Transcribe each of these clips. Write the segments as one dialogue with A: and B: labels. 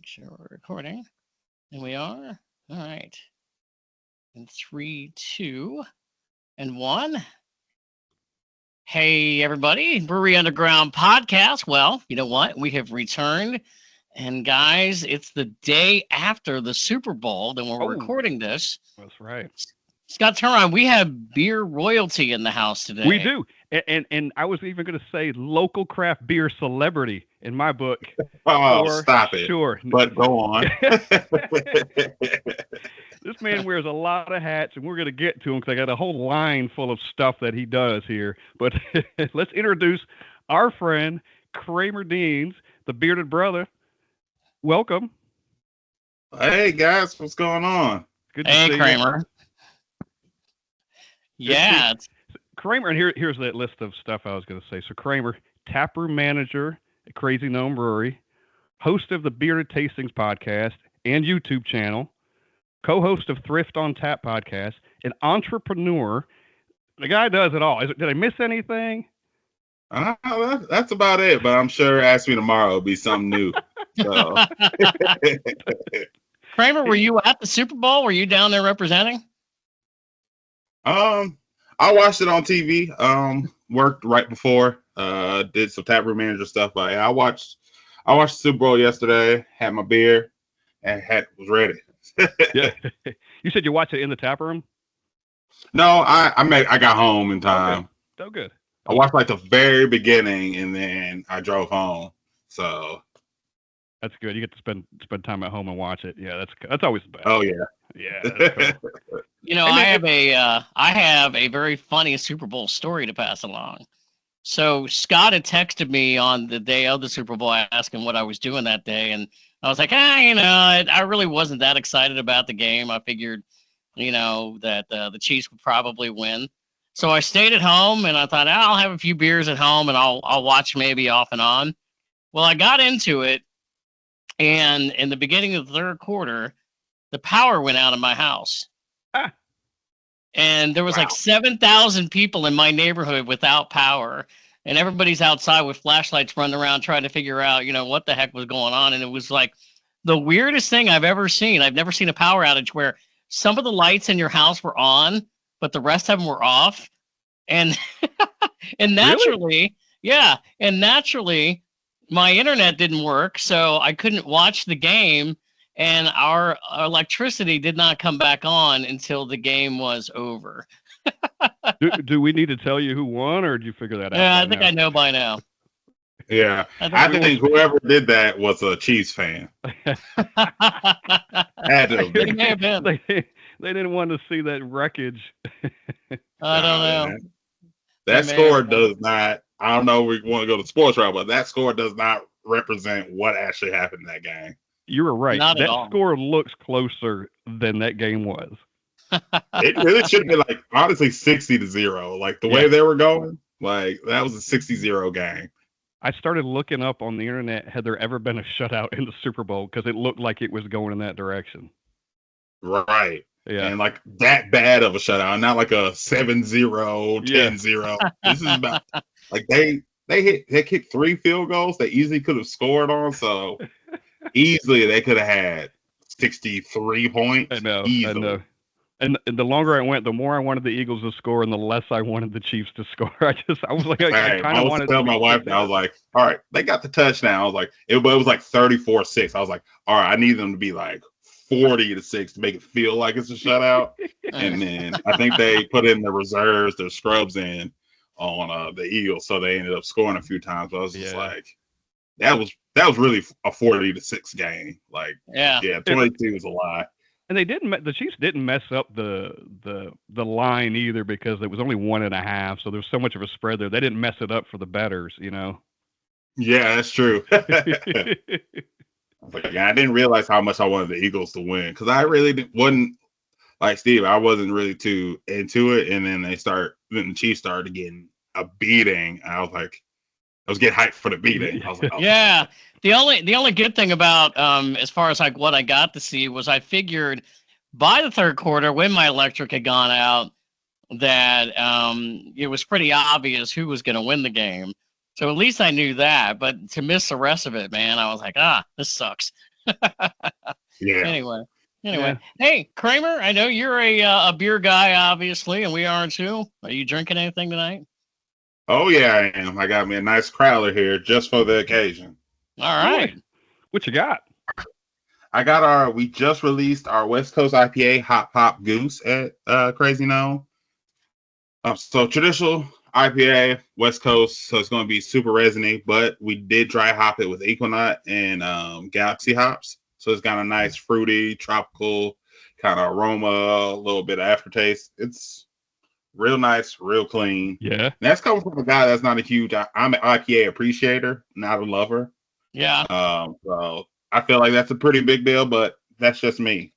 A: sure we're recording. And we are. All right. In 3, 2, and 1. Hey, everybody. Brewery Underground podcast. Well, you know what? We have returned. And guys, it's the day after the Super Bowl that we're recording this.
B: That's right.
A: Scott, turn around. We have beer royalty in the house today.
B: We do. And I was even going to say local craft beer celebrity in my book.
C: Oh, stop it.
B: Sure.
C: But go on.
B: This man wears a lot of hats, and we're going to get to him because I got a whole line full of stuff that he does here. But let's introduce our friend, Kramer Deans, the Beerded Brotha. Welcome.
C: Hey, guys. What's going on?
B: Good to
A: Hey,
B: see
A: Kramer.
B: You.
A: Yeah.
B: Kramer, and here's that list of stuff I was going to say. So Kramer, Taproom Manager at Crazy Gnome Brewery, host of the Beerded Tastings Podcast and YouTube channel, co-host of Thrift on Tap Podcast, an entrepreneur. The guy does it all. Did I miss anything?
C: That's about it, but I'm sure ask me tomorrow it'll be something new. So.
A: Kramer, were you at the Super Bowl? Were you down there representing?
C: I watched it on TV. Worked right before. Did some Taproom Manager stuff, but I watched the Super Bowl yesterday. Had my beer and was ready.
B: Yeah. You said you watched it in the tap room?
C: No, I got home in time.
B: Okay. So good.
C: I watched like the very beginning, and then I drove home. So
B: that's good. You get to spend time at home and watch it. Yeah, that's always the best.
C: Oh yeah.
B: Yeah. That's cool.
A: You know, I have a very funny Super Bowl story to pass along. So Scott had texted me on the day of the Super Bowl asking what I was doing that day, and I was like, I really wasn't that excited about the game. I figured, that the Chiefs would probably win. So I stayed at home, and I thought I'll have a few beers at home, and I'll watch maybe off and on. Well, I got into it, and in the beginning of the third quarter, the power went out of my house.
B: Ah.
A: And there was like 7,000 people in my neighborhood without power. And everybody's outside with flashlights running around trying to figure out, what the heck was going on. And it was like the weirdest thing I've ever seen. I've never seen a power outage where some of the lights in your house were on, but the rest of them were off. And and naturally,
B: really?
A: And naturally, my internet didn't work. So I couldn't watch the game. And our electricity did not come back on until the game was over.
B: do we need to tell you who won, or did you figure that out?
A: Yeah, I think I know by now.
C: Yeah, I think whoever did that was a Chiefs fan. Had to
A: They may have been.
B: They didn't want to see that wreckage.
A: I don't know.
C: Man. That score does not. I don't know. We want to go to sports route, but that score does not represent what actually happened in that game.
B: You were right.
A: Not
B: that
A: all.
B: Score looks closer than that game was.
C: It really should be like honestly 60-0. Like the way they were going, like that was a 60-0 game.
B: I started looking up on the internet, had there ever been a shutout in the Super Bowl, because it looked like it was going in that direction.
C: Right.
B: Yeah.
C: And like that bad of a shutout, not like a 7-0, 10-0. This is about like they kicked 3 field goals they easily could have scored on, so easily they could have had 63 points.
B: I know.
C: Easily.
B: I know. And the longer I went, the more I wanted the Eagles to score, and the less I wanted the Chiefs to score. I was like, I kind of wanted to
C: tell my wife, I was like, all right, they got the touchdown. I was like, it was like 34-6. I was like, all right, I need them to be like 40-6 to make it feel like it's a shutout. And then I think they put in the reserves, their scrubs in on the Eagles, so they ended up scoring a few times. But I was just like, that was really a 40-6 game. Like, 22 was a lie.
B: And the Chiefs didn't mess up the line either, because it was only 1.5, so there's so much of a spread there. They didn't mess it up for the bettors,
C: Yeah, that's true. I didn't realize how much I wanted the Eagles to win, because I really wasn't like Steve. I wasn't really too into it, and then the Chiefs started getting a beating. I was getting hyped for the beating. I was like,
A: yeah. The only good thing about as far as like what I got to see was I figured by the third quarter, when my electric had gone out, that it was pretty obvious who was going to win the game. So at least I knew that. But to miss the rest of it, man, I was like, this sucks.
C: Yeah.
A: Anyway. Hey, Kramer, I know you're a beer guy, obviously, and we are too. Are you drinking anything tonight?
C: Oh yeah, I am. I got me a nice crowler here just for the occasion.
A: All right.
B: Boy, what you got?
C: We just released our West Coast IPA Hop Hop Goose at Crazy Gnome. So traditional IPA, West Coast, so it's going to be super resiny, but we did dry hop it with Equinox and Galaxy hops. So it's got a nice fruity, tropical kind of aroma, a little bit of aftertaste. It's real nice, real clean.
B: Yeah.
C: And that's coming from a guy that's not a huge, I'm an IPA appreciator, not a lover.
A: Yeah.
C: So I feel like that's a pretty big deal, but that's just me.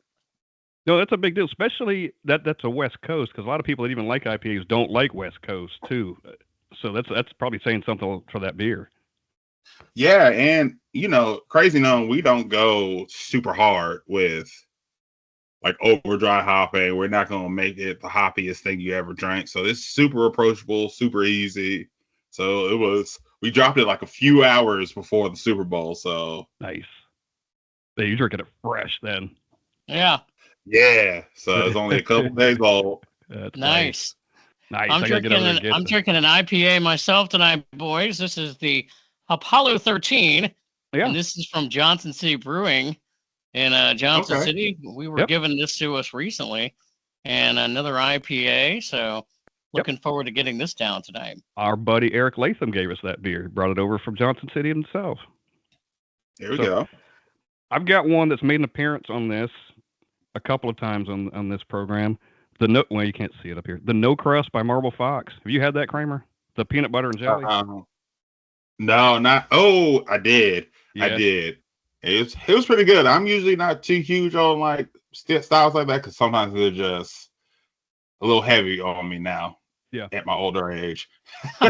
B: No, that's a big deal, especially that's a West Coast, because a lot of people that even like IPAs don't like West Coast too. So that's probably saying something for that beer.
C: Yeah, and Crazy Gnome, we don't go super hard with like over dry hopping. We're not gonna make it the hoppiest thing you ever drank. So it's super approachable, super easy. So we dropped it like a few hours before the Super Bowl. So
B: nice. So you're drinking it fresh then.
A: Yeah.
C: Yeah. So it's only a couple days old.
B: That's
A: nice.
B: Nice.
A: I'm drinking an IPA myself tonight, boys. This is the Apollo 13.
B: Yeah.
A: And this is from Johnson City Brewing in Johnson City. We were given this to us recently, and another IPA. So looking forward to getting this down tonight.
B: Our buddy Eric Latham gave us that beer. Brought it over from Johnson City himself.
C: There we go.
B: I've got one that's made an appearance on this a couple of times on this program. Well, you can't see it up here. The No Crust by Marble Fox. Have you had that, Kramer? The peanut butter and jelly?
C: No, not. Oh, I did.
B: Yeah.
C: I did. It was pretty good. I'm usually not too huge on like styles like that because sometimes they're just a little heavy on me now.
B: Yeah.
C: At my older age.
B: They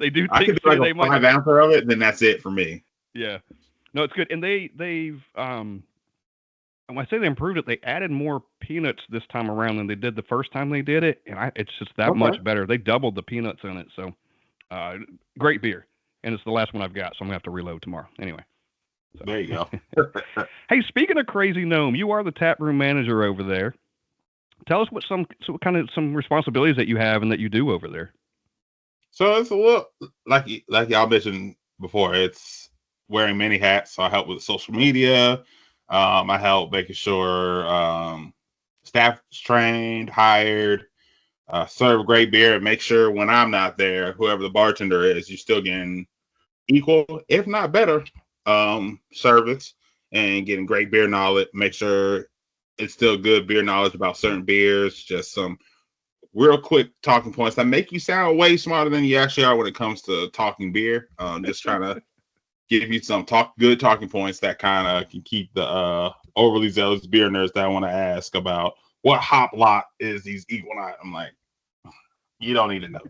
B: do.
C: I could do like a 5 ounce of it, then that's it for me.
B: Yeah. No, it's good. And they've when I say they improved it, they added more peanuts this time around than they did the first time they did it, and it's just that much better. They doubled the peanuts in it, so great beer. And it's the last one I've got, so I'm gonna have to reload tomorrow. Anyway. So.
C: There you go.
B: Hey, speaking of Crazy Gnome, you are the taproom manager over there. Tell us what some responsibilities that you have and that you do over there.
C: So it's a little like y'all mentioned before. It's wearing many hats. So I help with social media. I help making sure staff is trained, hired, serve great beer, and make sure when I'm not there, whoever the bartender is, you're still getting equal, if not better, service and getting great beer knowledge. Make sure it's still good beer knowledge about certain beers. Just some real quick talking points that make you sound way smarter than you actually are when it comes to talking beer. Just trying to give you some good talking points that kind of can keep the overly zealous beer nerds that want to ask about what hop lot is these Equinox. I'm like, you don't need to know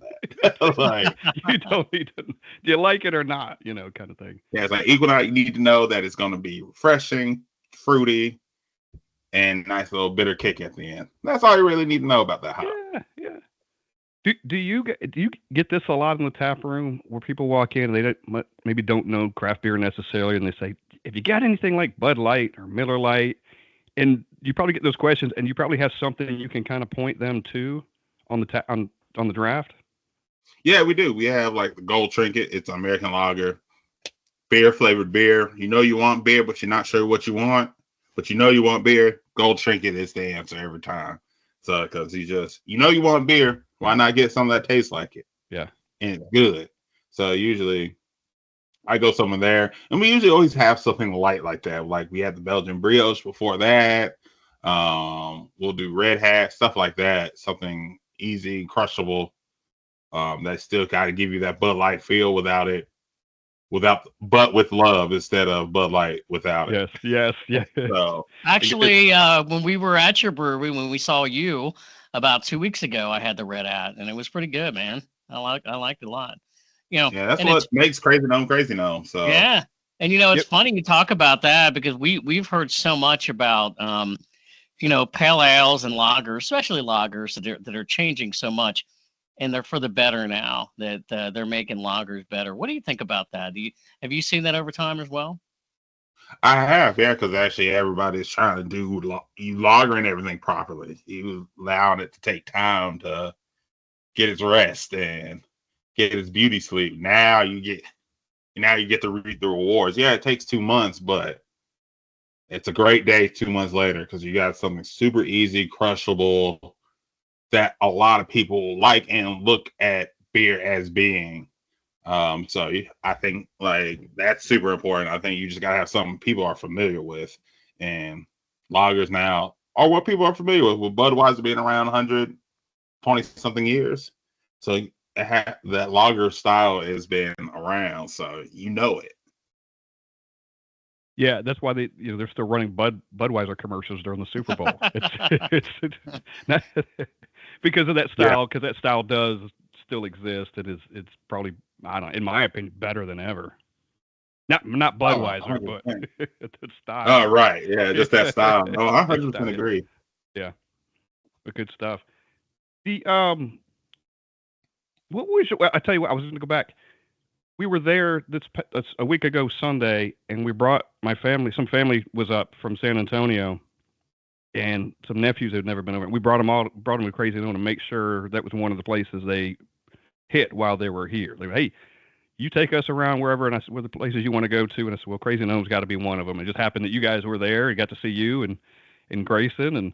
C: that. Like,
B: you don't need to. Do you like it or not? Kind of thing.
C: Yeah, it's like Equinox. You need to know that it's going to be refreshing, fruity, and nice little bitter kick at the end. That's all you really need to know about that hop.
B: Yeah. Do you get this a lot in the tap room where people walk in and they maybe don't know craft beer necessarily, and they say, "If you got anything like Bud Light or Miller Lite," and you probably get those questions, and you probably have something you can kind of point them to on the draft.
C: Yeah, we do. We have like the Gold Trinket. It's American lager, beer flavored beer. You want beer, but you're not sure what you want, but you want beer. Gold Trinket is the answer every time. So, because you want beer, why not get something that tastes like it?
B: Yeah.
C: And it's good. So usually I go somewhere there, and we usually always have something light like that. Like we had the Belgian brioche before that. We'll do Red Hat, stuff like that. Something easy, crushable. That still got to give you that Bud Light feel but with love instead of Bud Light without it.
B: Yes.
A: So actually, when we were at your brewery, when we saw you about 2 weeks ago, I had the Red Hat, and it was pretty good, man. I liked it a lot. Yeah,
C: that's what makes Crazy Gnome. So
A: yeah, and it's funny you talk about that because we've heard so much about pale ales and lagers, especially lagers that are changing so much. and they're for the better now. That they're making lagers better. What do you think about that? Have you seen that over time as well?
C: I have, yeah, because actually everybody's trying to do you lagering everything properly. You allowing it to take time to get its rest and get its beauty sleep. Now you get to reap the rewards. Yeah, it takes 2 months, but it's a great day 2 months later because you got something super easy, crushable that a lot of people like and look at beer as being. So I think like that's super important. I think you just gotta have something people are familiar with, and lagers now are what people are familiar with. With Budweiser being around 120 something years, so that lager style has been around, so you know it.
B: Yeah, that's why they're still running Budweiser commercials during the Super Bowl. It's not, because of that style, because that style does still exist. It's probably, I don't know, in my opinion, better than ever. Not Budweiser, but the style.
C: Oh, right, yeah, just that style. No, I 100% agree.
B: Yeah, but good stuff. The what was I tell you what, I was going to go back. We were there that's a week ago Sunday, and we brought my family. Some family was up from San Antonio, and some nephews had never been over. We brought them to Crazy Gnome to make sure that was one of the places they hit while they were here. They were, hey, you take us around wherever, and I said, where the places you want to go to, and I said, well, Crazy Gnome's got to be one of them. It just happened that you guys were there. We got to see you and Grayson, and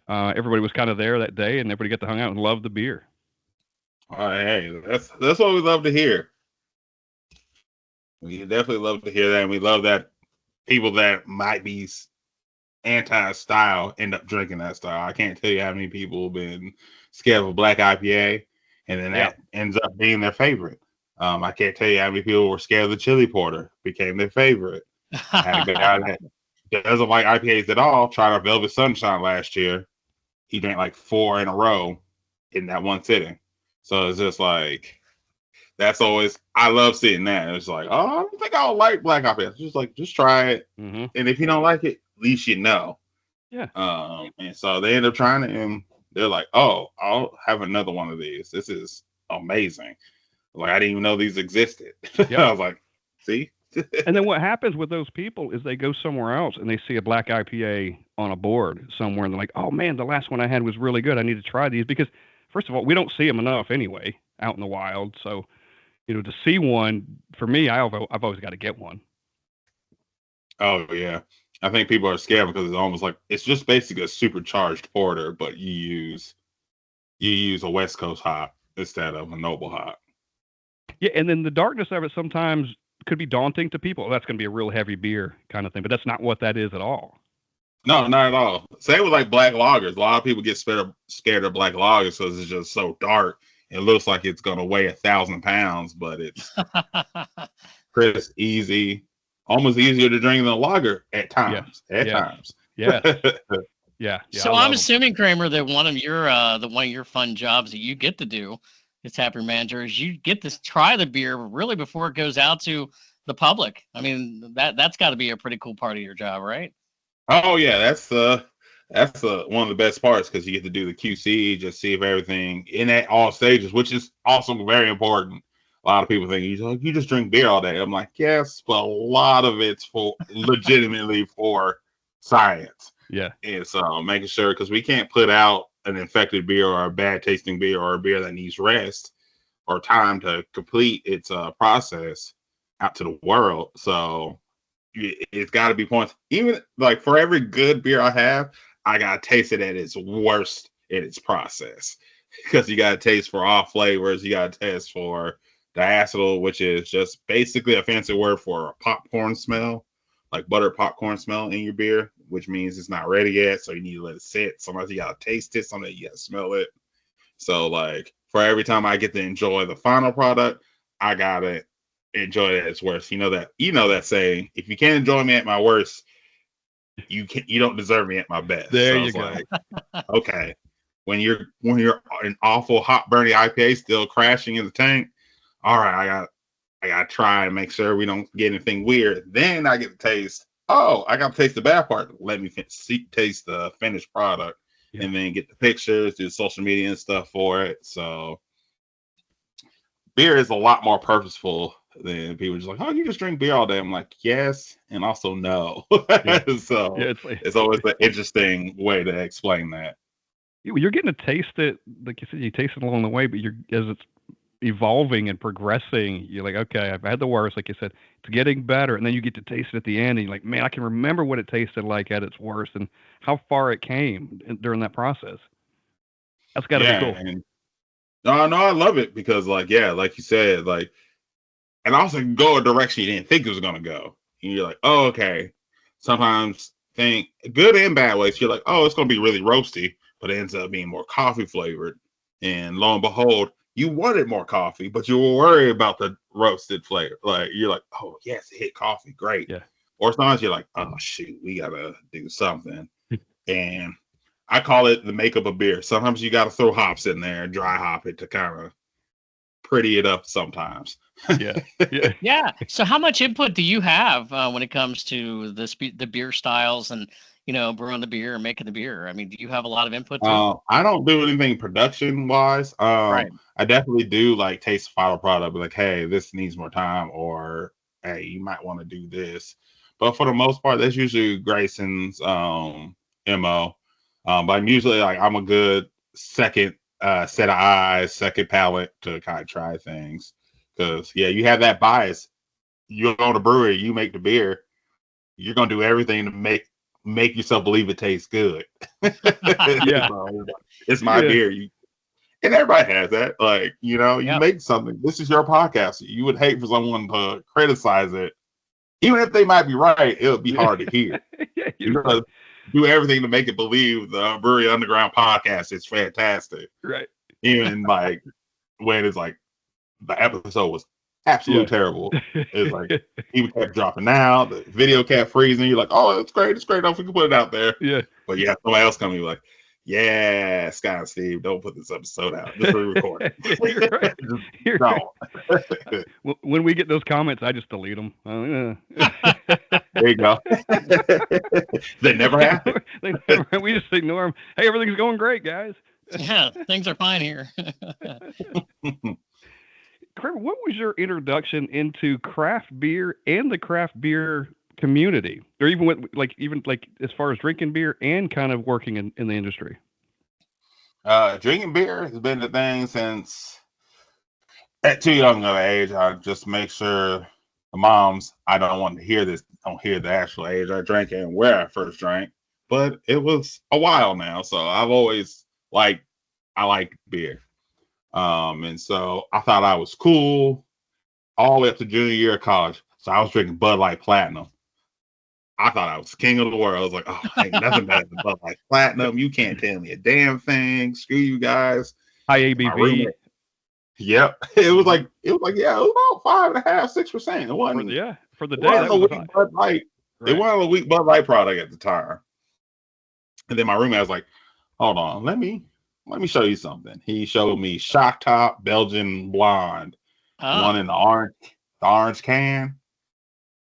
B: everybody was kind of there that day, and everybody got to hang out and love the beer.
C: Hey, that's what we love to hear. We definitely love to hear that, and we love that people that might be anti-style end up drinking that style. I can't tell you how many people have been scared of a black IPA, and then that ends up being their favorite. I can't tell you how many people were scared of the chili porter, became their favorite. I had a guy that doesn't like IPAs at all, tried our Velvet Sunshine last year. He drank like 4 in a row in that one sitting. So it's just like, that's always, I love seeing that. It's like, oh, I don't think I'll like black IPA. Just like, just try it.
B: Mm-hmm.
C: And if you don't like it, at least you know.
B: Yeah.
C: And so they end up trying it, and they're like, oh, I'll have another one of these. This is amazing. Like, I didn't even know these existed. Yep. I was like, see?
B: And then what happens with those people is they go somewhere else and they see a black IPA on a board somewhere, and they're like, oh man, the last one I had was really good. I need to try these, because first of all, we don't see them enough anyway out in the wild. So, to see one, for me, I've always got to get one.
C: Oh yeah. I think people are scared because it's almost like, it's just basically a supercharged porter, but you use a West Coast hop instead of a noble hop.
B: Yeah, and then the darkness of it sometimes could be daunting to people. Oh, that's going to be a real heavy beer kind of thing, but that's not what that is at all.
C: No, not at all. Same with like black lagers. A lot of people get scared of black lagers because it's just so dark. It looks like it's going to weigh 1,000 pounds, but it's crisp, easy, almost easier to drink than a lager at times. Times.
B: Yeah. Yeah.
A: So I'm assuming, Kramer, that one of your fun jobs that you get to do as Taproom Manager is you get to try the beer really before it goes out to the public. I mean, that's got to be a pretty cool part of your job, right?
C: Oh yeah, that's one of the best parts, because you get to do the QC, just see if everything in at all stages, which is also very important. A lot of people think you just drink beer all day. I'm like, yes, but a lot of it's for legitimately for science.
B: Yeah.
C: And so making sure, because we can't put out an infected beer or a bad tasting beer or a beer that needs rest or time to complete its process out to the world. So it's got to be points. Even like for every good beer I have, I got to taste it at its worst in its process, because you got to taste for all flavors. You got to taste for diacetyl, which is just basically a fancy word for a popcorn smell, like buttered popcorn smell in your beer, which means it's not ready yet. So you need to let it sit. Sometimes you got to taste it. Sometimes you got to smell it. So like for every time I get to enjoy the final product, I got to enjoy it at its worst. You know that saying, if you can't enjoy me at my worst, you don't deserve me at my best.
B: There
C: so
B: you go.
C: Like, okay, when you're an awful hot burny IPA still crashing in the tank, all right, I got to try and make sure we don't get anything weird. Then I get to taste. Oh, I got to taste the bad part. Let me taste the finished product, and then get the pictures, do social media and stuff for it. So beer is a lot more purposeful than people just like, oh, you just drink beer all day. I'm like, yes, and also no.
B: Yeah.
C: So
B: Yeah,
C: it's always an interesting way to explain that.
B: you're getting to taste it, like you said, you taste it along the way, but as it's evolving and progressing, you're like, okay, I've had the worst, like you said, it's getting better, and then you get to taste it at the end, and you're like, man, I can remember what it tasted like at its worst, and how far it came during that process. That's got to be cool.
C: And no, I love it because, like, yeah, like you said, like, and also go a direction you didn't think it was gonna go. And you're like, oh, okay. Sometimes think good and bad ways. You're like, oh, it's gonna be really roasty, but it ends up being more coffee flavored. And lo and behold, you wanted more coffee, but you were worried about the roasted flavor. Like you're like, oh yes, it hit coffee, great.
B: Yeah.
C: Or sometimes you're like, oh shoot, we gotta do something. And I call it the makeup of beer. Sometimes you gotta throw hops in there, dry hop it to kind of pretty it up sometimes.
B: Yeah. Yeah.
A: Yeah. So how much input do you have when it comes to the beer styles and, brewing the beer and making the beer? I mean, do you have a lot of input too?
C: I don't do anything production wise.
A: Right.
C: I definitely do like taste the final product, like, hey, this needs more time, or hey, you might want to do this. But for the most part, that's usually Grayson's MO. But I'm usually like I'm a good second set of eyes, second palate to kind of try things. Because yeah, you have that bias. You own a brewery, you make the beer, you're gonna do everything to make yourself believe it tastes good.
B: Yeah.
C: So, it's my beer. And everybody has that. Like, you make something. This is your podcast. You would hate for someone to criticize it. Even if they might be right, it would be hard to hear.
B: Yeah,
C: You're gonna do everything to make it believe the Brewery Underground podcast is fantastic.
B: Right.
C: Even like when it's like the episode was absolutely terrible. It's like even kept dropping out, the video kept freezing. You're like, oh, it's great, I don't think we can put it out there.
B: Yeah.
C: But yeah, somebody else coming like, yeah, Scott and Steve, don't put this episode out. Just re-record it.
B: You're right. You're
C: right.
B: When we get those comments, I just delete them.
C: There you go. They never happen.
B: We just ignore them. Hey, everything's going great, guys.
A: Yeah, things are fine here.
B: Kramer, what was your introduction into craft beer and the craft beer community, or even as far as drinking beer and kind of working in the industry?
C: Drinking beer has been the thing since at too young of an age. I just make sure the moms I don't want to hear this don't hear the actual age I drank and where I first drank, but it was a while now, so I've always I like beer. And so I thought I was cool all the way up to junior year of college. So I was drinking Bud Light Platinum. I thought I was king of the world. I was like, oh, ain't nothing better than Bud Light Platinum. You can't tell me a damn thing. Screw you guys.
B: High ABV.
C: Yep. It was about 5.5%, 6%. It wasn't.
B: For the day. That was
C: weak Bud Light. Right. It wasn't a weak Bud Light product at the time. And then my roommate was like, hold on, let me show you something. He showed me Shock Top Belgian Blonde, one in the orange can.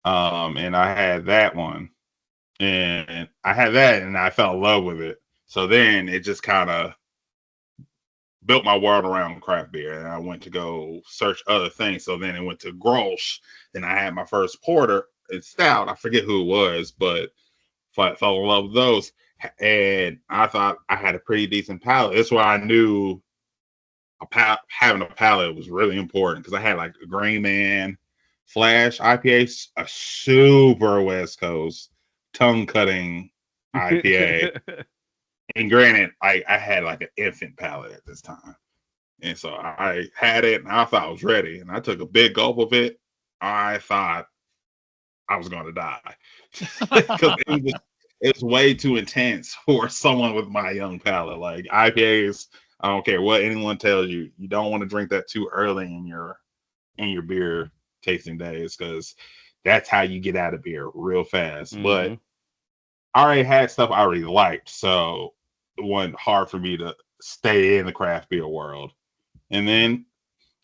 C: And I had that one, and I fell in love with it. So then it just kind of built my world around craft beer, and I went to go search other things. So then it went to Grolsch. Then I had my first porter and stout. I forget who it was, but I fell in love with those. And I thought I had a pretty decent palate. That's why I knew having a palate was really important, because I had like a Green Man Flash IPA, a super West Coast tongue cutting IPA. And granted, I had like an infant palate at this time. And so I had it and I thought I was ready. And I took a big gulp of it. I thought I was going to die. Because it's way too intense for someone with my young palate. Like IPAs, I don't care what anyone tells you, you don't want to drink that too early in your beer tasting days, because that's how you get out of beer real fast. Mm-hmm. But I already had stuff I already liked, so it wasn't hard for me to stay in the craft beer world. And then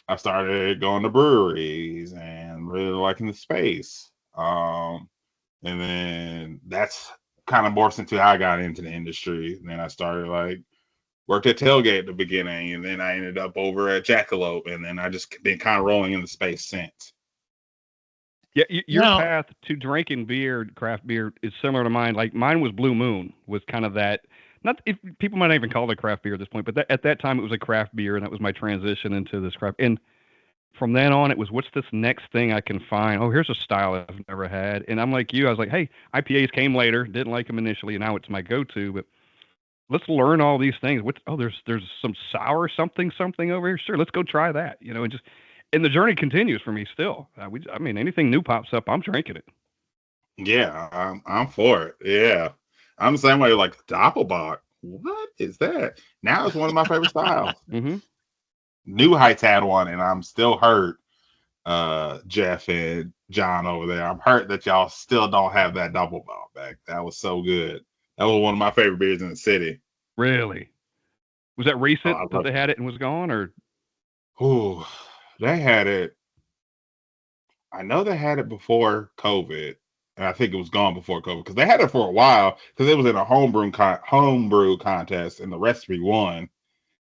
C: I started going to breweries and really liking the space. And then that's kind of morphed into how I got into the industry. And then I started worked at Tailgate at the beginning, and then I ended up over at Jackalope, and then I just been kind of rolling into space since.
B: Yeah, your path to drinking beer, craft beer, is similar to mine. Like mine was Blue Moon, was kind of that. Not if people might not even call it craft beer at this point, but at that time it was a craft beer, and that was my transition into this craft. And from then on, it was, what's this next thing I can find? Oh, here's a style I've never had. And I'm like you, I was like, hey, IPAs came later, didn't like them initially, and now it's my go-to. But let's learn all these things. There's some sour something over here. Sure, let's go try that. And the journey continues for me still. I mean, anything new pops up, I'm drinking it.
C: Yeah, I'm for it. Yeah, I'm the same way. Like Doppelbock, what is that? Now it's one of my favorite styles.
B: Mm-hmm.
C: New Heights had one, and I'm still hurt. Jeff and John over there, I'm hurt that y'all still don't have that Doppelbock back. That was so good. That was one of my favorite beers in the city.
B: Really? Was that recent that they had it and was gone, or?
C: Ooh, they had it. I know they had it before COVID, and I think it was gone before COVID because they had it for a while because it was in a homebrew contest, and the recipe won.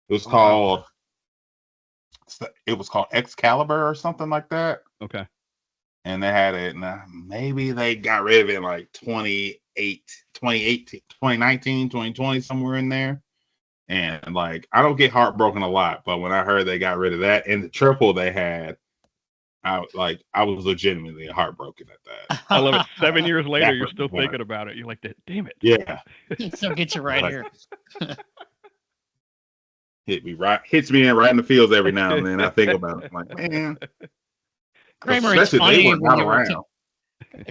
C: It was called Excalibur or something like that.
B: Okay.
C: And they had it, and maybe they got rid of it in like 2018, 2019, 2020, somewhere in there. And like, I don't get heartbroken a lot, but when I heard they got rid of that and the triple they had, I was legitimately heartbroken at that.
B: I love it. 7 years later, you're still thinking about it. You're like, damn it.
C: Yeah.
A: So get you right here.
C: Hits me right in the feels every now and then. I think about it. I'm like, man.
A: Kramer, it's funny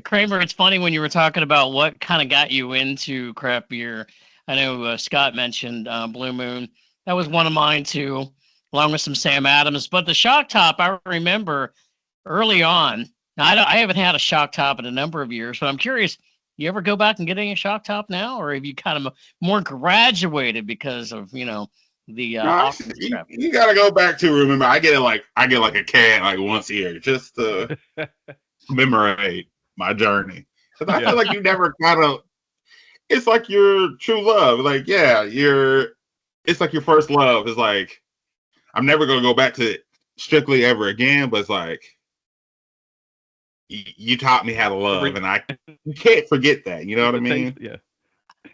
A: Kramer, it's funny when you were talking about what kind of got you into craft beer. I know Scott mentioned Blue Moon. That was one of mine too, along with some Sam Adams. But the Shock Top, I remember early on. Now, I haven't had a Shock Top in a number of years, but I'm curious, you ever go back and get any Shock Top now? Or have you kind of more graduated because of, the... you
C: got to go back to, remember, I get like a can like once a year just to commemorate my journey. Because I feel like you never kind of... It's like your true love. Like, yeah, it's like your first love. It's like, I'm never going to go back to it strictly ever again, but it's like, you taught me how to love, and you can't forget that. You know what I mean?
B: Yeah.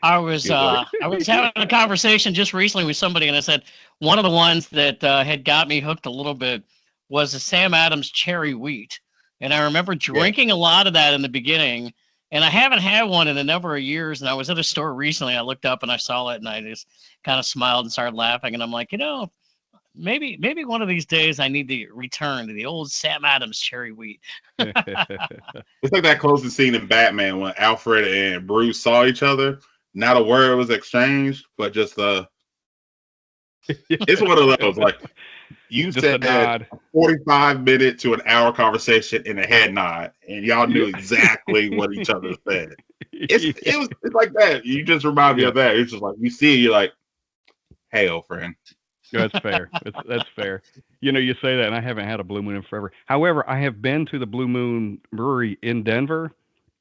A: I was having a conversation just recently with somebody, and I said one of the ones that had got me hooked a little bit was the Sam Adams Cherry Wheat. And I remember drinking a lot of that in the beginning. And I haven't had one in a number of years. And I was at a store recently. I looked up and I saw it, and I just kind of smiled and started laughing. And I'm like, maybe one of these days I need to return to the old Sam Adams Cherry Wheat.
C: It's like that closing scene in Batman when Alfred and Bruce saw each other. Not a word was exchanged, but just it's one of those, like, you just said that 45-minute to an hour conversation in a head nod, and y'all knew exactly what each other said. It's like that. You just remind me of that. It's just like, you see it, you're like, hey, old friend.
B: That's fair. That's fair. You say that, and I haven't had a Blue Moon in forever. However, I have been to the Blue Moon Brewery in Denver,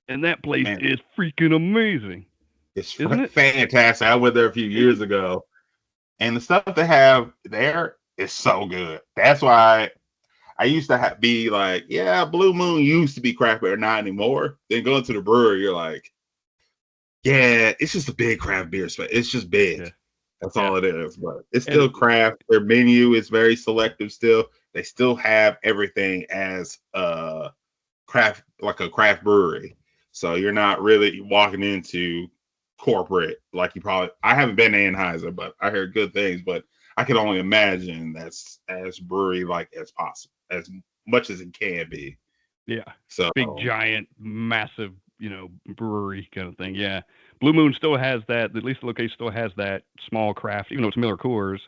B: and that place is freaking amazing.
C: It's fantastic. I went there a few years ago, and the stuff they have there is so good. That's why I used to be like, yeah, Blue Moon used to be craft beer, not anymore. Then going to the brewery, you're like, yeah, it's just a big craft beer space. It's just big. Yeah. That's all it is. But it's still craft. Their menu is very selective still. They still have everything as craft, like a craft brewery. So you're not really walking into corporate like I haven't been to Anheuser, but I heard good things. But I can only imagine that's as brewery like as possible, as much as it can be.
B: Yeah.
C: So
B: big, giant, massive, brewery kind of thing. Yeah. Blue Moon still has that. At least the location still has that small craft, even though it's Miller Coors,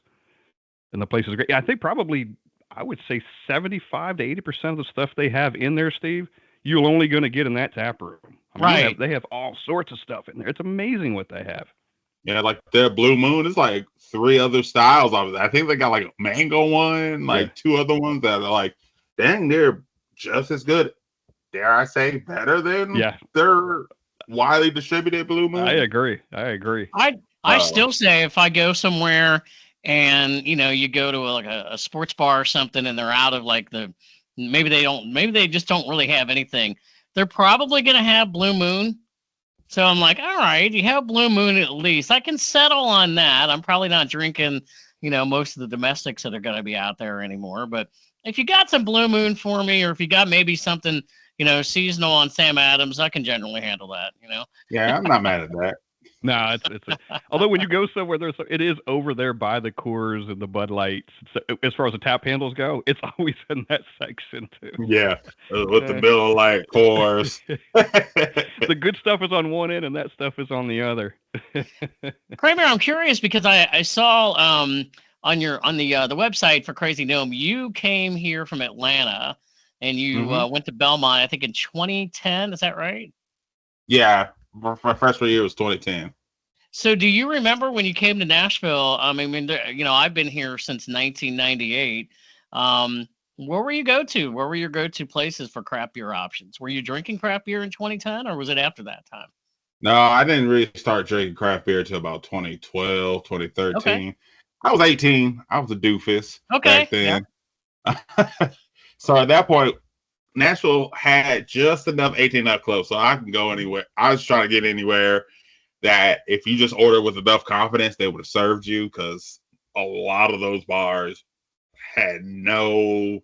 B: and the place is great. Yeah, I think probably I would say 75 to 80% of the stuff they have in there, Steve, you're only going to get in that tap room.
A: Right.
B: They have all sorts of stuff in there. It's amazing what they have.
C: Yeah, like their Blue Moon is like 3 other styles of it. I think they got like a mango one, like 2 other ones that are like, dang, they're just as good. Dare I say, better than their widely distributed Blue Moon.
B: I agree.
A: I still say if I go somewhere and you go to a sports bar or something, and they're out of like maybe they just don't really have anything. They're probably gonna have Blue Moon. So I'm like, all right, you have Blue Moon at least. I can settle on that. I'm probably not drinking, most of the domestics that are going to be out there anymore. But if you got some Blue Moon for me, or if you got maybe something, seasonal on Sam Adams, I can generally handle that,
C: Yeah, I'm not mad at that.
B: No, although when you go somewhere, it is over there by the Coors and the Bud Lights. So, as far as the tap handles go, it's always in that section too.
C: Yeah, with the Miller Lite Coors.
B: The good stuff is on one end, and that stuff is on the other.
A: Kramer, I'm curious because I saw on the website for Crazy Gnome, you came here from Atlanta, and you went to Belmont, I think in 2010. Is that right?
C: Yeah. My freshman year was 2010.
A: So do you remember when you came to Nashville? I mean, I've been here since 1998. Where were you go to? Where were your go-to places for craft beer options? Were you drinking craft beer in 2010, or was it after that time?
C: No, I didn't really start drinking craft beer until about 2012, 2013. Okay. I was 18. I was a doofus back then. Yeah. So at that point, Nashville had just enough 18 up clubs, so I can go anywhere. I was trying to get anywhere that if you just order with enough confidence, they would have served you, because a lot of those bars had no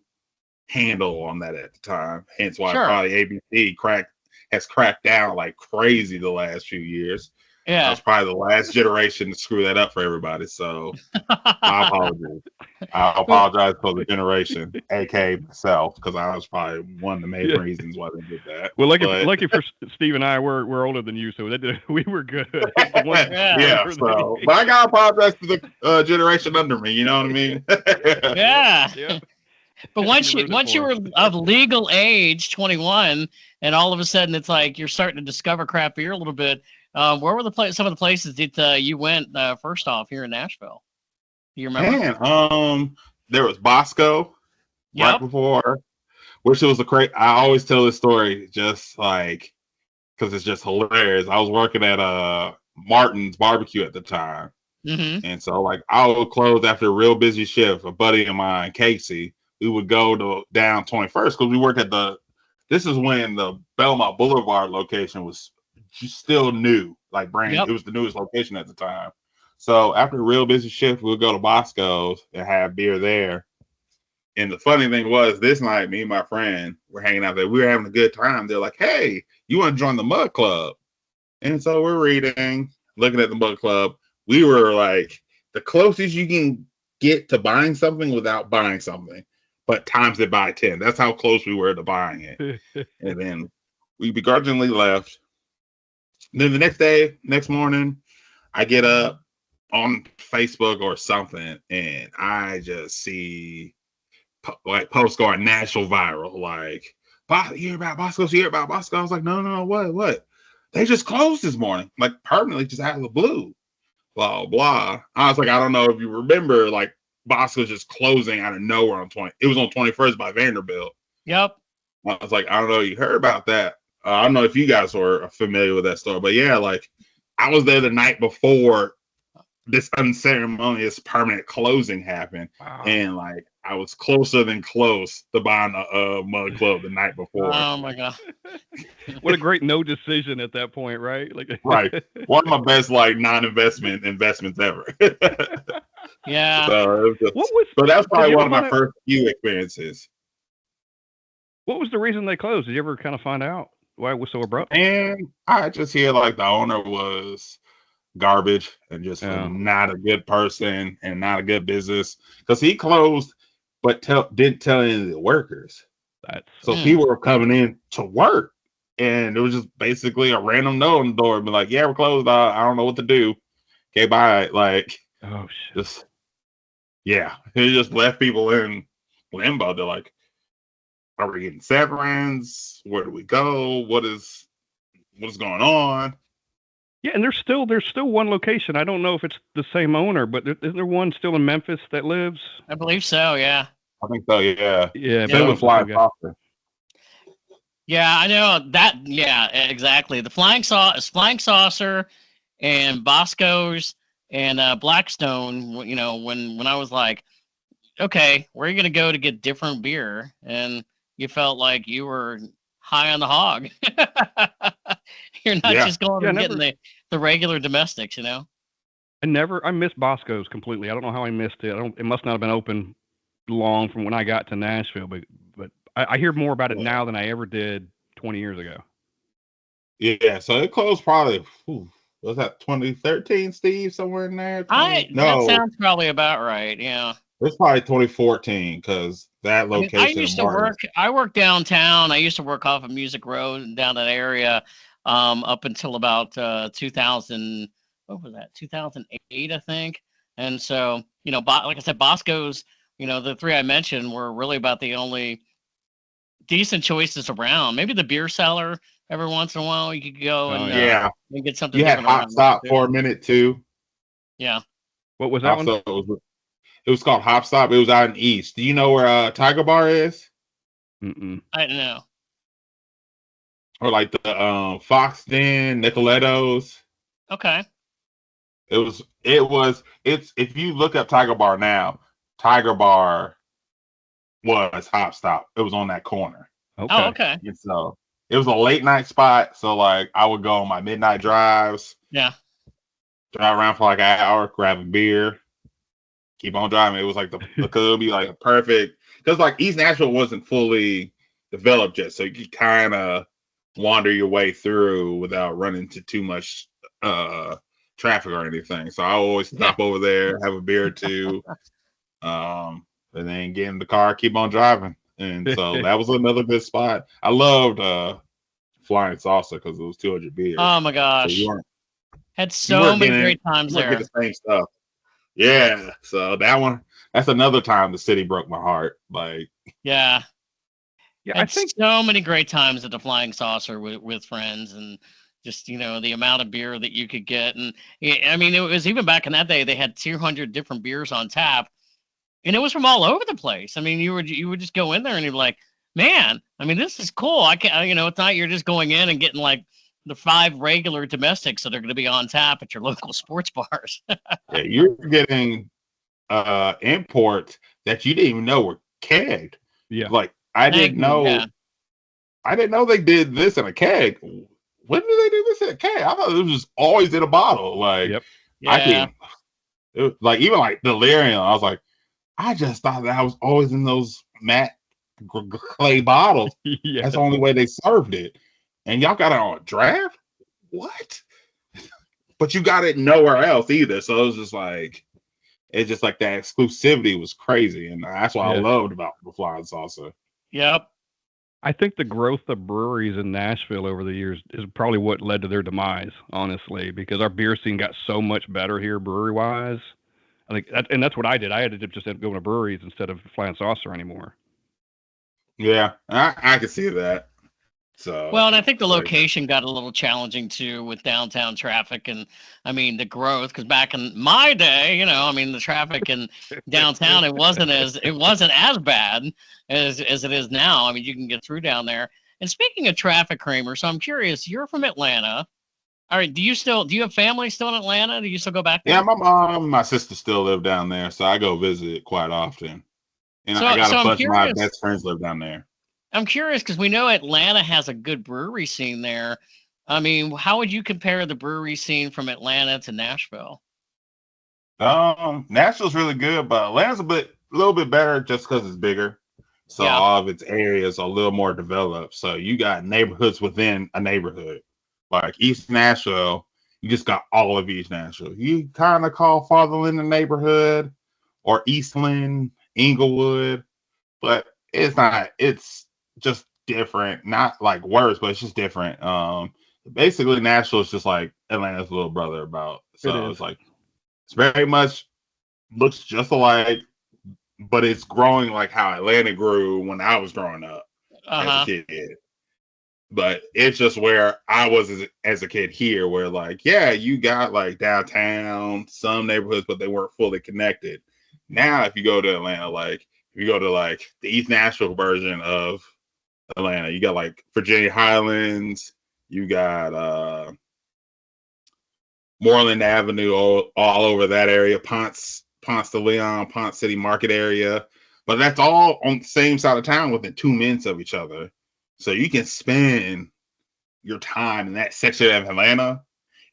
C: handle on that at the time. Hence why probably ABC has cracked down like crazy the last few years. Yeah, I was probably the last generation to screw that up for everybody. So my apologies. I apologize for the generation, aka myself, because I was probably one of the main reasons why they did that.
B: Well, lucky for Steve and I, we're older than you, so we were good.
C: But I gotta apologize to the generation under me. You know what I mean?
A: Yeah. But once you were of legal age, 21, and all of a sudden it's like you're starting to discover craft beer a little bit. Where were some of the places that you went first off here in Nashville? Do you remember?
C: Man, there was Bosco right before, which was I always tell this story just like because it's just hilarious. I was working at Martin's Barbecue at the time, and so like I would close after a real busy shift. A buddy of mine, Casey, we would go to down 21st because we worked at this is when the Belmont Boulevard location was still new, like brand. It was the newest location at the time. So after a real busy shift, we'll go to Bosco's and have beer there. And the funny thing was, this night, me and my friend were hanging out there. We were having a good time. They're like, "Hey, you want to join the Mug Club?" And so we're reading, looking at the Mug Club. We were like the closest you can get to buying something without buying something, but times it by 10. That's how close we were to buying it. And then we begrudgingly left. And then the next morning, I get up on Facebook or something, and I just see like posts going national viral, like, "You hear about Bosco? You hear about Bosco?" I was like, no, what? They just closed this morning, like permanently, just out of the blue. Blah blah. I was like, I don't know if you remember, like Bosco's just closing out of nowhere on 20. It was on 21st by Vanderbilt.
A: Yep.
C: I was like, I don't know, you heard about that? I don't know if you guys were familiar with that story, but yeah, like I was there the night before this unceremonious permanent closing happened, and like I was closer than close to buying a Mug Club the night before.
A: Oh my god!
B: What a great no decision at that point, right? Like
C: right, one of my best like investments ever.
A: Yeah.
C: So that's probably one of my first few experiences.
B: What was the reason they closed? Did you ever kind of find out why it was so abrupt?
C: And I just hear like the owner was garbage and just not a good person and not a good business, because he closed but didn't tell any of the workers. So people were coming in to work, and it was just basically a random note on the door and be like, "Yeah, we're closed. I don't know what to do. Okay, bye." Like,
B: oh shit.
C: He just left people in limbo. They're like, "Are we getting severance? Where do we go? What's going on?"
B: Yeah, and there's still one location. I don't know if it's the same owner, but isn't there one still in Memphis that lives?
A: I believe so. Yeah.
C: I think so. Yeah.
B: Yeah.
C: Flying Saucer.
A: Yeah, I know that. Yeah, exactly. The Flying Saucer and Bosco's And Blackstone, when I was like, okay, where are you going to go to get different beer? And you felt like you were high on the hog. You're not
C: Yeah.
A: just going
B: Yeah,
A: and getting the regular domestics,
B: I missed Bosco's completely. I don't know how I missed it. It must not have been open long from when I got to Nashville, but I hear more about it now than I ever did 20 years ago.
C: Yeah, so it closed probably, was that 2013, Steve, somewhere in there?
A: That sounds probably about right. Yeah.
C: It's probably 2014 because that location in Martin.
A: I worked downtown. I used to work off of Music Road and down that area up until about 2000. What was that? 2008, I think. And so, like I said, Bosco's, the three I mentioned were really about the only decent choices around. Maybe the beer cellar every once in a while you could go and get something
C: you had
A: different.
C: Hop Stop for a minute too.
A: Yeah.
B: What was that one?
C: It was called Hop Stop. It was out in East. Do you know where Tiger Bar is?
B: Mm-mm.
A: I don't know.
C: Or like the Fox Den, Nicoletto's.
A: Okay.
C: It's if you look up Tiger Bar now, Tiger Bar was Hop Stop. It was on that corner.
B: Okay.
A: Oh, okay.
C: And so it was a late night spot. So like I would go on my midnight drives.
A: Yeah.
C: Drive around for like an hour, grab a beer, keep on driving. It was like because it would be like a perfect, because like East Nashville wasn't fully developed yet, so you could kind of wander your way through without running into too much traffic or anything. So I always stop over there, have a beer or two, and then get in the car, keep on driving. And so that was another good spot. I loved Flying Saucer because it was 200 beers.
A: Oh my gosh.
C: So
A: had so many great times there.
C: The same stuff. Yeah. So that's another time the city broke my heart. Like,
A: yeah.
B: I think
A: so many great times at the Flying Saucer with friends, and just the amount of beer that you could get. And I mean, it was even back in that day they had 200 different beers on tap, and it was from all over the place. I mean, you would just go in there and you're like, man, I mean, this is cool. I can't, it's not you're just going in and getting like the 5 regular domestics that are going to be on tap at your local sports bars.
C: Yeah, you're getting imports that you didn't even know were kegged.
B: Yeah.
C: Like I didn't know they did this in a keg. When did they do this in a keg? I thought it was just always in a bottle. Like even like Delirium, I was like, I just thought that I was always in those matte clay bottles.
B: Yeah.
C: That's the only way they served it. And y'all got it on a draft? What? But you got it nowhere else either. So it was just like, that exclusivity was crazy. And that's what I loved about the Flying Saucer.
A: Yep.
B: I think the growth of breweries in Nashville over the years is probably what led to their demise, honestly, because our beer scene got so much better here brewery wise. I think that's what I did. I had to just end up going to breweries instead of Flying Saucer anymore.
C: Yeah, I can see that. So
A: well, and I think the location got a little challenging too with downtown traffic, and I mean the growth. Because back in my day, the traffic in downtown it wasn't as bad as it is now. I mean, you can get through down there. And speaking of traffic, Kramer, so I'm curious. You're from Atlanta. All right. Do you have family still in Atlanta? Do you still go back there?
C: Yeah, my mom, my sister still live down there, so I go visit quite often. And I got a bunch of my best friends live down there.
A: I'm curious because we know Atlanta has a good brewery scene there. I mean, how would you compare the brewery scene from Atlanta to Nashville?
C: Nashville's really good, but Atlanta's a little bit better just because it's bigger. So all of its areas are a little more developed. So you got neighborhoods within a neighborhood. Like East Nashville, you just got all of East Nashville. You kind of call Fatherland a neighborhood or Eastland, Inglewood, but it's not. It's just different, not like worse, but it's just different. Basically Nashville is just like Atlanta's little brother about. So it's like it's very much looks just alike, but it's growing like how Atlanta grew when I was growing up as a kid. But it's just where I was as a kid here, where like, yeah, you got like downtown, some neighborhoods, but they weren't fully connected. Now, if you go to Atlanta, like if you go to like the East Nashville version of Atlanta, you got like Virginia Highlands, you got Moreland Avenue, all over that area, Ponce de Leon, Ponce City Market area. But that's all on the same side of town within 2 minutes of each other. So you can spend your time in that section of Atlanta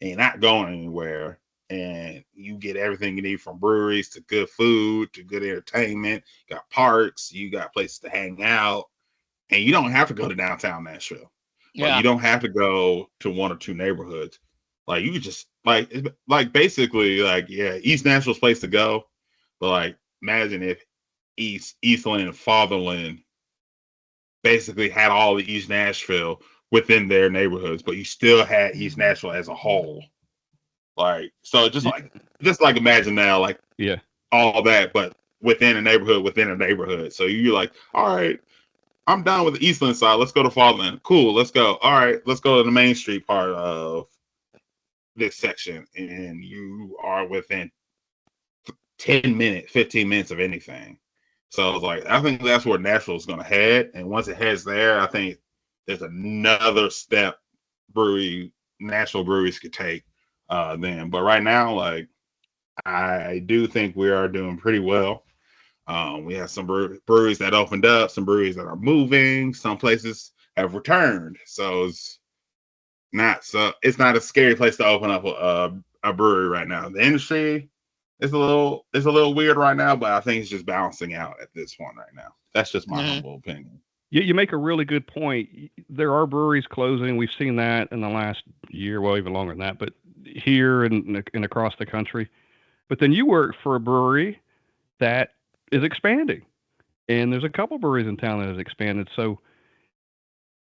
C: and you're not going anywhere. And you get everything you need from breweries to good food to good entertainment. You got parks, you got places to hang out, and you don't have to go to downtown Nashville. Like, you don't have to go to one or two neighborhoods. Like, you could just like basically like, yeah, East Nashville's place to go. But like, imagine if Eastland and Fatherland basically had all the East Nashville within their neighborhoods, but you still had East Nashville as a whole. Like, so just like imagine now, like,
B: yeah,
C: all that, but within a neighborhood. So you're like, all right, I'm done with the Eastland side. Let's go to Fatherland. Cool, let's go. All right, let's go to the Main Street part of this section, and you are within 10 minutes, 15 minutes of anything. So it's like, I think that's where Nashville is going to head. And once it heads there, I think there's another step Nashville breweries could take then. But right now, like, I do think we are doing pretty well. We have some breweries that opened up, some breweries that are moving, some places have returned. So it's not a scary place to open up a brewery right now. The industry is a little weird right now, but I think it's just balancing out at this point right now. That's just my humble opinion.
B: You make a really good point. There are breweries closing. We've seen that in the last year, well, even longer than that, but here and across the country. But then you work for a brewery that is expanding, and there's a couple breweries in town that has expanded. So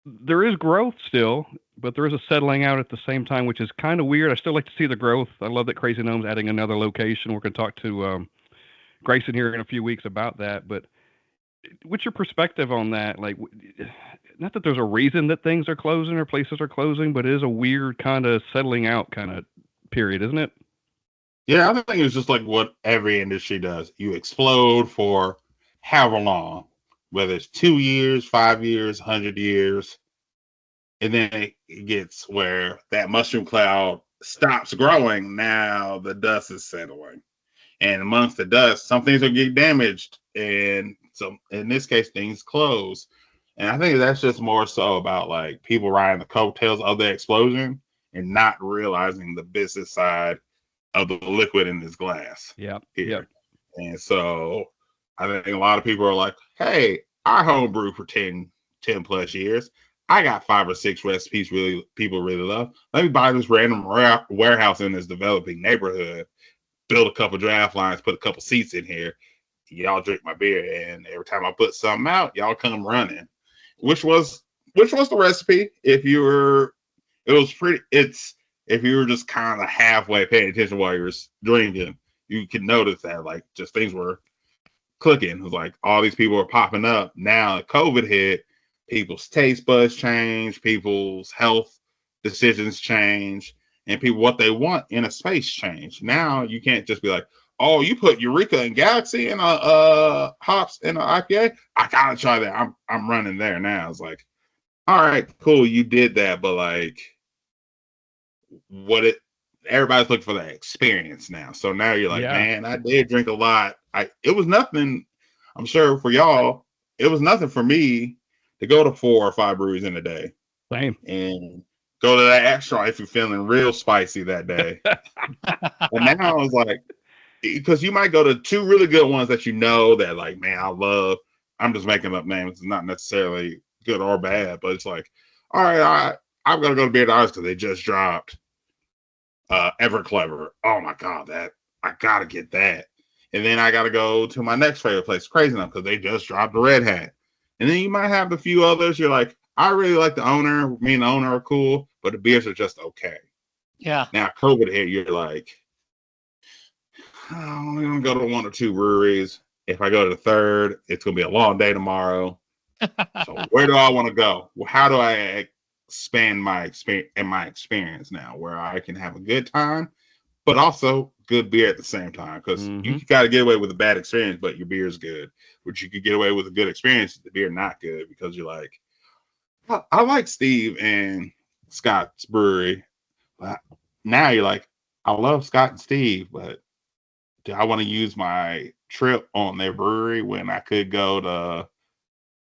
B: there is growth still, but there is a settling out at the same time, which is kind of weird. I still like to see the growth. I love that Crazy Gnome's adding another location. We're going to talk to Grayson here in a few weeks about that. But what's your perspective on that? Like, not that there's a reason that things are closing or places are closing, but it is a weird kind of settling out kind of period, isn't it?
C: Yeah, I think it's just like what every industry does. You explode for however long, whether it's 2 years, 5 years, 100 years. And then it gets where that mushroom cloud stops growing. Now the dust is settling. And amongst the dust, some things are getting damaged. And so in this case, things close. And I think that's just more so about like people riding the coattails of the explosion and not realizing the business side of the liquid in this glass.
B: Yeah.
C: And so I think a lot of people are like, hey, I homebrew for 10 plus years. I got 5 or 6 recipes people really love. Let me buy this random warehouse in this developing neighborhood, build a couple draft lines, put a couple seats in here. Y'all drink my beer, and every time I put something out, y'all come running. Which was the recipe? If you were just kind of halfway paying attention while you were drinking, you can notice that like just things were clicking. It was like all these people were popping up. Now COVID hit, people's taste buds change, people's health decisions change, and people what they want in a space change. Now you can't just be like, oh, you put Eureka and Galaxy in a hops in an IPA. I gotta try that. I'm running there now. It's like, all right, cool, you did that, but like, everybody's looking for that experience now. So now you're like, man, I did drink a lot. It was nothing. I'm sure for y'all, it was nothing for me to go to 4 or 5 breweries in a day.
B: Same.
C: And go to that extra if you're feeling real spicy that day. And now it's like, because you might go to 2 really good ones that you know that like, man, I love. I'm just making up names. It's not necessarily good or bad, but it's like, all right, I'm gonna go to Beerded Tasting because they just dropped Ever Clever. Oh my god, that I gotta get that. And then I gotta go to my next favorite place, Crazy Gnome, because they just dropped the Red Hat. And then you might have a few others. You're like, I really like the owner. Me and the owner are cool, but the beers are just okay.
A: Yeah.
C: Now COVID hit, you're like, I'm gonna go to 1 or 2 breweries. If I go to the third, it's gonna be a long day tomorrow. So where do I want to go? Well, how do I expand my experience now, where I can have a good time, but also good beer at the same time? Because you got to get away with a bad experience, but your beer is good. But you could get away with a good experience, the beer not good, because you're like, I like Steve and Scott's brewery, but now you're like, I love Scott and Steve, but do I want to use my trip on their brewery when I could go to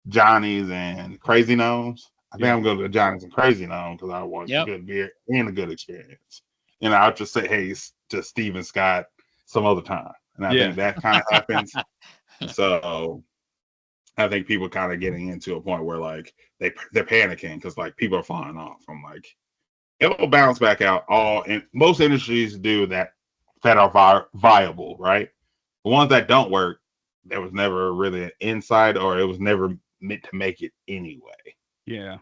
C: Johnny's and Crazy Gnomes? I think I'm going to go to Johnny's and Crazy Gnomes because I want
A: Yep.
C: good beer and a good experience. And I'll just say, hey, it's just Steve and Scott some other time. And I think that kind of happens. So I think people kind of getting into a point where like they're panicking because like people are falling off. I'm like, it'll bounce back out. And most industries do that are viable, right? The ones that don't work, there was never really an insight, or it was never meant to make it anyway.
B: Yeah.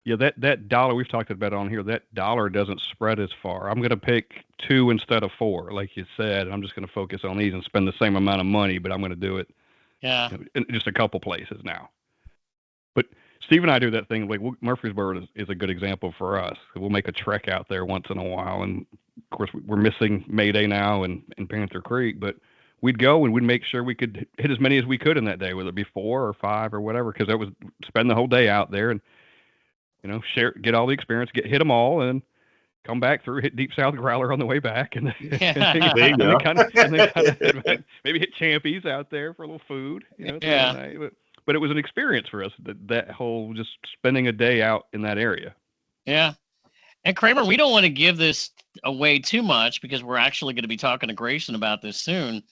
B: Yeah, that dollar we've talked about on here, that dollar doesn't spread as far. I'm going to pick 2 instead of 4, like you said. I'm just going to focus on these and spend the same amount of money, but I'm going to do it in just a couple places now. But Steve and I do that thing. Like Murfreesboro is a good example for us. We'll make a trek out there once in a while, and of course we're missing Mayday now and Panther Creek, but we'd go and we'd make sure we could hit as many as we could in that day, whether it be 4 or 5 or whatever, because that was spend the whole day out there and get all the experience, hit them all, and come back through, hit Deep South Growler on the way back, and then kind of maybe hit Champy's out there for a little food. But it was an experience for us, that whole just spending a day out in that area.
A: Yeah. And Kramer, we don't want to give this away too much because we're actually going to be talking to Grayson about this soon.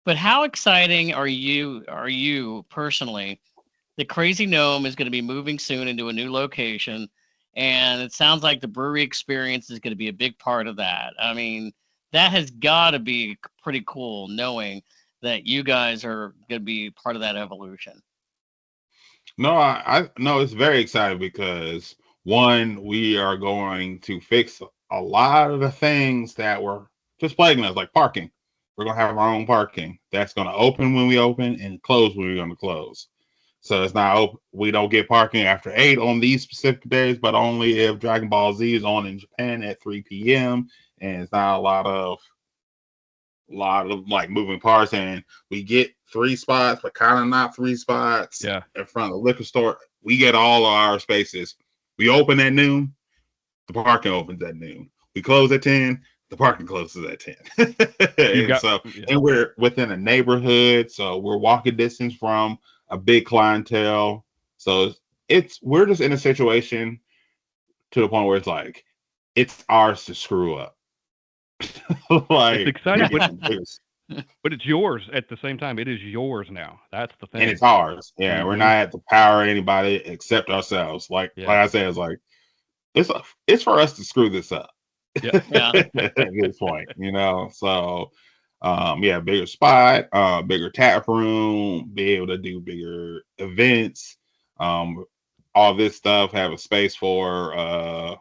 A: But how exciting are you personally? The Crazy Gnome is going to be moving soon into a new location, and it sounds like the brewery experience is going to be a big part of that. I mean, that has got to be pretty cool knowing that you guys are going to be part of that evolution.
C: No, I no, it's very exciting because one, we are going to fix a lot of the things that were just plaguing us, like parking. We're going to have our own parking. That's going to open when we open and close when we're going to close. So it's not open. We don't get parking after 8 on these specific days, but only if Dragon Ball Z is on in Japan at 3 p.m. And it's not a lot of like moving parts. And we get 3 spots, but kind of not 3 spots.
B: Yeah.
C: In front of the liquor store. We get all of our spaces. We open at noon. The parking opens at noon. We close at 10. The parking closes at 10. And we're within a neighborhood, so we're walking distance from a big clientele. So we're just in a situation to the point where it's like it's ours to screw up.
B: Like, it's exciting, but it's yours at the same time. It is yours now. That's the thing.
C: And it's ours. Yeah, mm-hmm. We're not at the power of anybody except ourselves. Like I said, it's like it's for us to screw this up.
A: Yeah.
C: At this point, So bigger spot, bigger tap room, be able to do bigger events, all this stuff, have a space for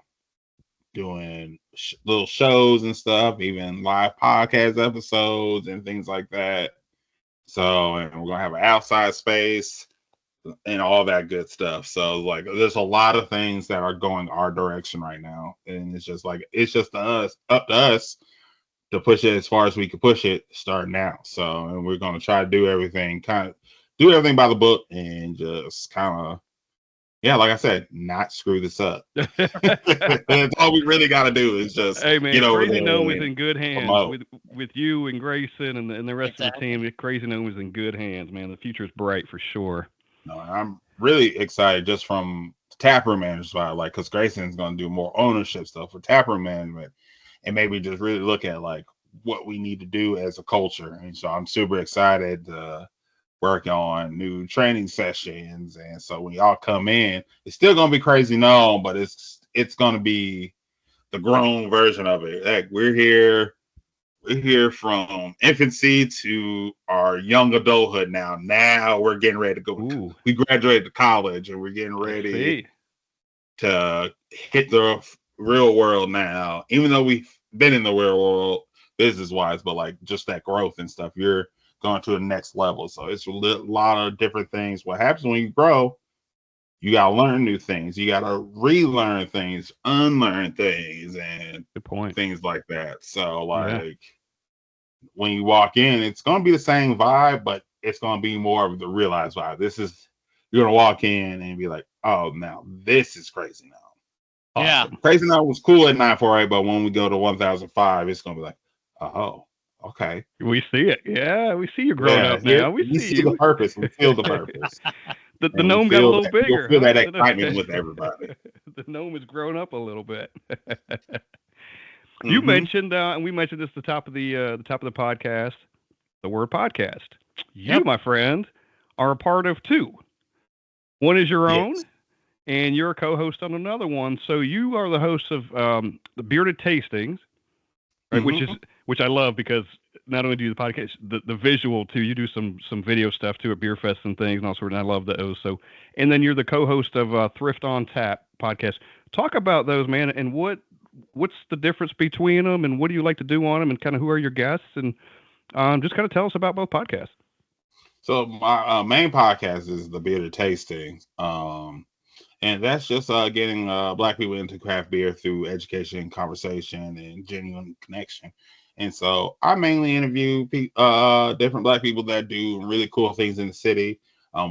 C: doing little shows and stuff, even live podcast episodes and things like that. So, and we're gonna have an outside space and all that good stuff. So like there's a lot of things that are going our direction right now. And it's just up to us to push it as far as we can push it starting now. So, and we're going to try to do everything by the book and just kind of, like I said, not screw this up. That's all we really got to do is just,
B: hey man, Crazy Gnome is in good hands with you and Grayson and the rest of the team. Crazy Gnome is in good hands, man. The future is bright for sure.
C: No, I'm really excited just from Taproom Manager side, like, because Grayson's going to do more ownership stuff for Taproom Management and maybe just really look at like what we need to do as a culture. And so I'm super excited to work on new training sessions. And so when y'all come in, it's still going to be Crazy Gnome, but it's going to be the grown version of it. Like we're here from infancy to our young adulthood now. Now we're getting ready to go.
B: Ooh.
C: We graduated to college and we're getting ready to hit the real world now. Even though we've been in the real world business-wise, but like just that growth and stuff, you're going to the next level. So it's a lot of different things. What happens when you grow, you got to learn new things. You got to relearn things, unlearn things, and
B: good point.
C: Things like that. So when you walk in, it's going to be the same vibe, but it's going to be more of the realized vibe. You're going to walk in and be like, oh, now this is Crazy Gnome.
A: Yeah.
B: Awesome.
C: Crazy Gnome was cool at 948, but when we go to 1005, it's gonna be like, oh, okay.
B: We see it. Yeah, we see you growing up
C: Here,
B: now. We
C: we
B: see
C: see the
B: you.
C: purpose. We feel the purpose.
B: The
C: And we
B: gnome got a
C: feel
B: little
C: that,
B: bigger.
C: you'll feel
B: Huh?
C: that excitement with everybody.
B: The gnome has grown up a little bit. You
C: Mm-hmm.
B: mentioned, and we mentioned this at the top of the podcast, the word podcast. You,
A: Yep.
B: my friend, are a part of two. One is your own,
C: Yes.
B: and you're a co-host on another one. So you are the host of the Beerded Tastings, right?
C: Mhm.
B: Which I love because not only do you the podcast, the visual too. You do some video stuff too at beer fests and things and all sorts. And I love those. So, and then you're the co-host of Thrift on Tap podcast. Talk about those, man, and what's the difference between them, and what do you like to do on them, and kind of who are your guests, and just kind of tell us about both podcasts.
C: So my main podcast is the Beerded Tastings, and that's just getting Black people into craft beer through education, conversation, and genuine connection. And so I mainly interview different Black people that do really cool things in the city,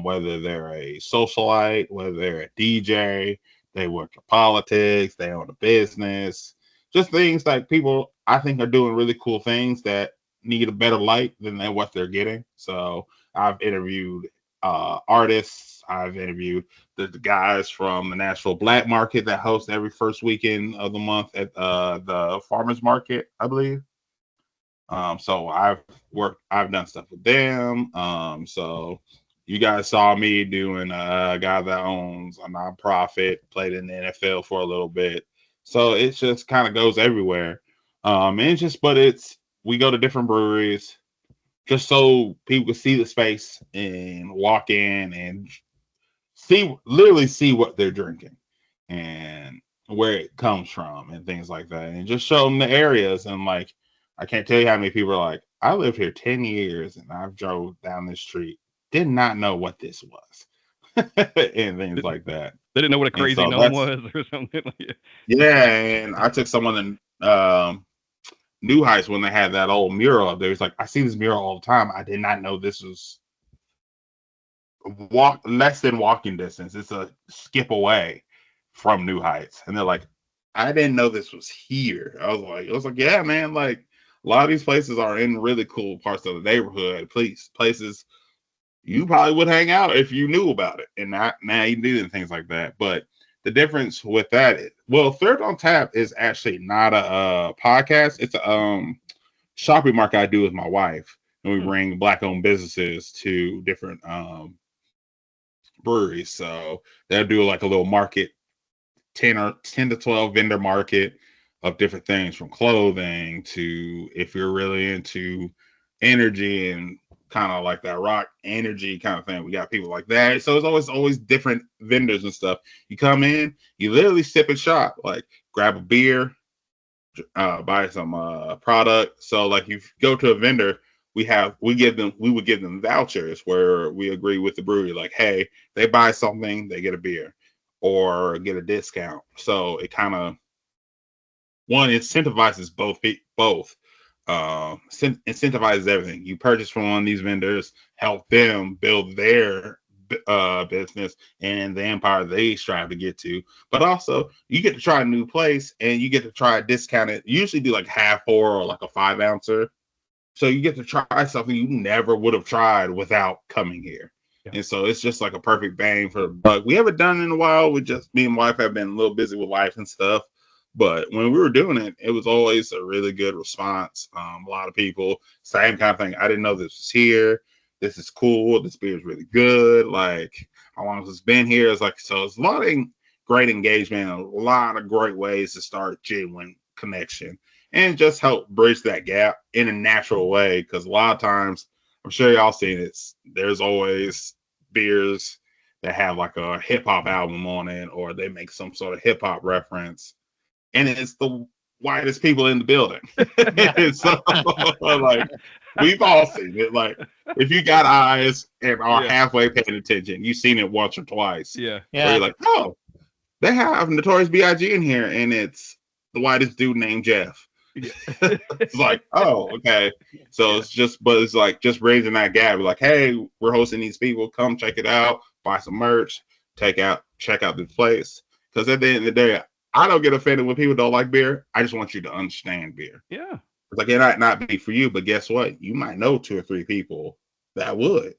C: whether they're a socialite, whether they're a DJ, they work in politics, they own a business, just things like people I think are doing really cool things that need a better light than what they're getting. So I've interviewed artists. I've interviewed the guys from the Nashville Black Market that hosts every first weekend of the month at the farmers market, I believe. So I've done stuff with them. So you guys saw me doing a guy that owns a nonprofit, played in the NFL for a little bit. So it just kind of goes everywhere. And we go to different breweries just so people can see the space and walk in and literally see what they're drinking and where it comes from and things like that, and just show them the areas. And like, I can't tell you how many people are like, I lived here 10 years and I've drove down this street, did not know what this was. And things like that.
B: They didn't know what a
C: And
B: crazy
C: so
B: gnome was or something like that.
C: yeah, and I took someone in New Heights when they had that old mural up there. It's like, I see this mural all the time. I did not know this was less than walking distance. It's a skip away from New Heights. And they're like, I didn't know this was here. I was like, yeah, man, like a lot of these places are in really cool parts of the neighborhood. Places you probably would hang out if you knew about it. And not now you do and things like that. But the difference with that is, well, Third on Tap is actually not a podcast. It's a shopping market I do with my wife. And we bring Black-owned businesses to different breweries. So they'll do like a little market, 10 to 12 vendor market of different things, from clothing to, if you're really into energy and kind of like that rock energy kind of thing, we got people like that. So it's always different vendors and stuff. You come in, you literally sip and shop, like grab a beer, buy some product. So like, you go to a vendor, we would give them vouchers where we agree with the brewery, like, hey, they buy something, they get a beer or get a discount. So it kind of, one, incentivizes both incentivizes everything. You purchase from one of these vendors, help them build their business and the empire they strive to get to. But also, you get to try a new place and you get to try a discounted, usually do like half pour or like a 5-ouncer. So you get to try something you never would have tried without coming here. Yeah. And so it's just like a perfect bang for the buck. We haven't done it in a while. Me and wife have been a little busy with life and stuff. But when we were doing it, it was always a really good response. A lot of people, same kind of thing. I didn't know this was here. This is cool. This beer is really good. Like, how long has it been here? It's like, so it's a lot of great engagement, a lot of great ways to start genuine connection and just help bridge that gap in a natural way. Because a lot of times, I'm sure y'all seen it, there's always beers that have like a hip hop album on it, or they make some sort of hip hop reference, and it's the whitest people in the building. And so, like, we've all seen it. Like, if you got eyes and are halfway paying attention, you've seen it once or twice.
B: Yeah.
C: Where you're like, oh, they have Notorious B.I.G. in here, and it's the whitest dude named Jeff. It's like, oh, okay. So it's like just raising that gap. Like, hey, we're hosting these people. Come check it out. Buy some merch. Check out this place. Because at the end of the day, I don't get offended when people don't like beer. I just want you to understand beer.
B: Yeah.
C: It's like, it might not be for you, but guess what? You might know 2 or 3 people that would.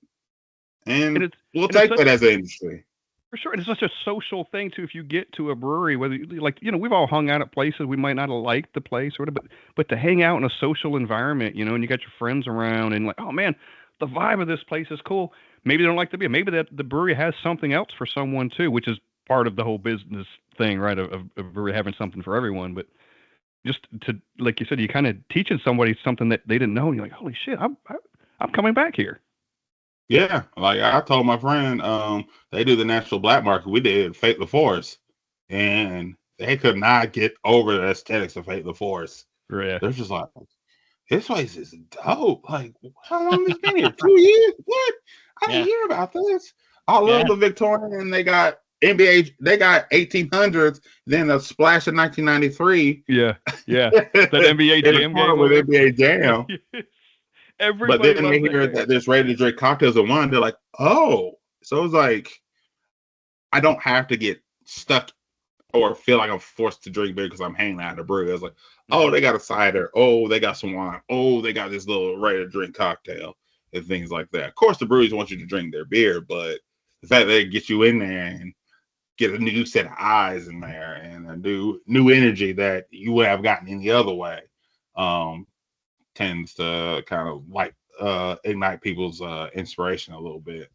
C: And we'll take that as an industry.
B: For sure. And it's such a social thing, too. If you get to a brewery, whether we've all hung out at places we might not have liked the place or whatever, but to hang out in a social environment, and you got your friends around and like, oh, man, the vibe of this place is cool. Maybe they don't like the beer. Maybe that the brewery has something else for someone, too, which is part of the whole business thing, right? Of brewery having something for everyone. But just to, like you said, you kind of teaching somebody something that they didn't know. And you're like, holy shit, I'm coming back here.
C: Yeah, like I told my friend, they do the Nashville Black Market. We did Fate the Forest, and they could not get over the aesthetics of Fate the Forest.
B: Yeah.
C: They're just like, this place is dope. Like, how long has it been here? 2 years? What? I didn't hear about this. I love the Victorian. They got NBA. They got 1800s. Then a splash of 1993.
B: Yeah. That NBA Jam game
C: with NBA Jam.
B: Everybody
C: but then they hear that there's ready to drink cocktails at one. They're like, oh. So it's like, I don't have to get stuck or feel like I'm forced to drink beer because I'm hanging out at a brewery. It's like, oh, they got a cider. Oh, they got some wine. Oh, they got this little ready to drink cocktail and things like that. Of course, the breweries want you to drink their beer, but the fact that they get you in there and get a new set of eyes in there and a new energy that you would have gotten any other way, tends to kind of like ignite people's inspiration a little bit.